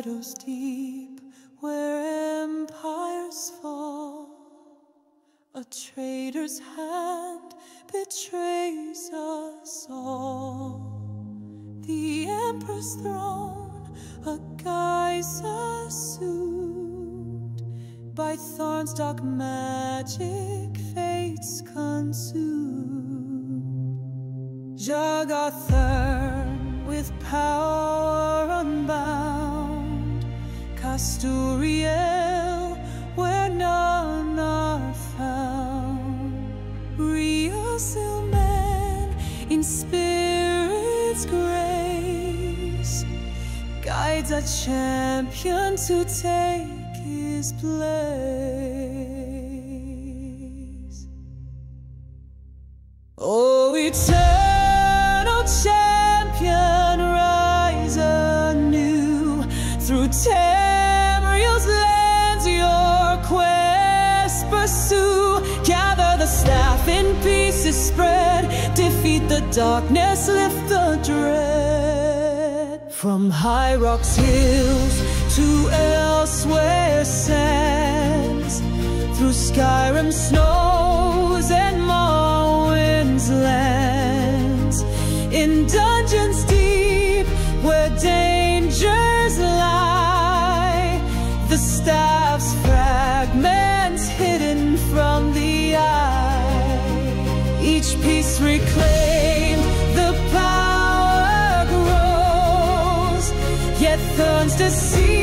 shadows deep where empires fall. A traitor's hand betrays us all. The emperor's throne, a geyser sued, by thorns dark magic fates consumed. Jagathern with power unbound, Casturiel where none are found. Rios-Il-Man in spirit's grace guides a champion to take his place. Oh, eternal champion, rise anew through Tamriel's lands, your quest pursue. Gather the staff in pieces spread, defeat the darkness, lift the dread. From High Rock's hills to elsewhere sands, through Skyrim's snows and Morrowind's lands, in dungeons deep where dangers lie, the staff's fragments hidden from the eye. Each piece reclaimed, the power grows, yet thorns deceive.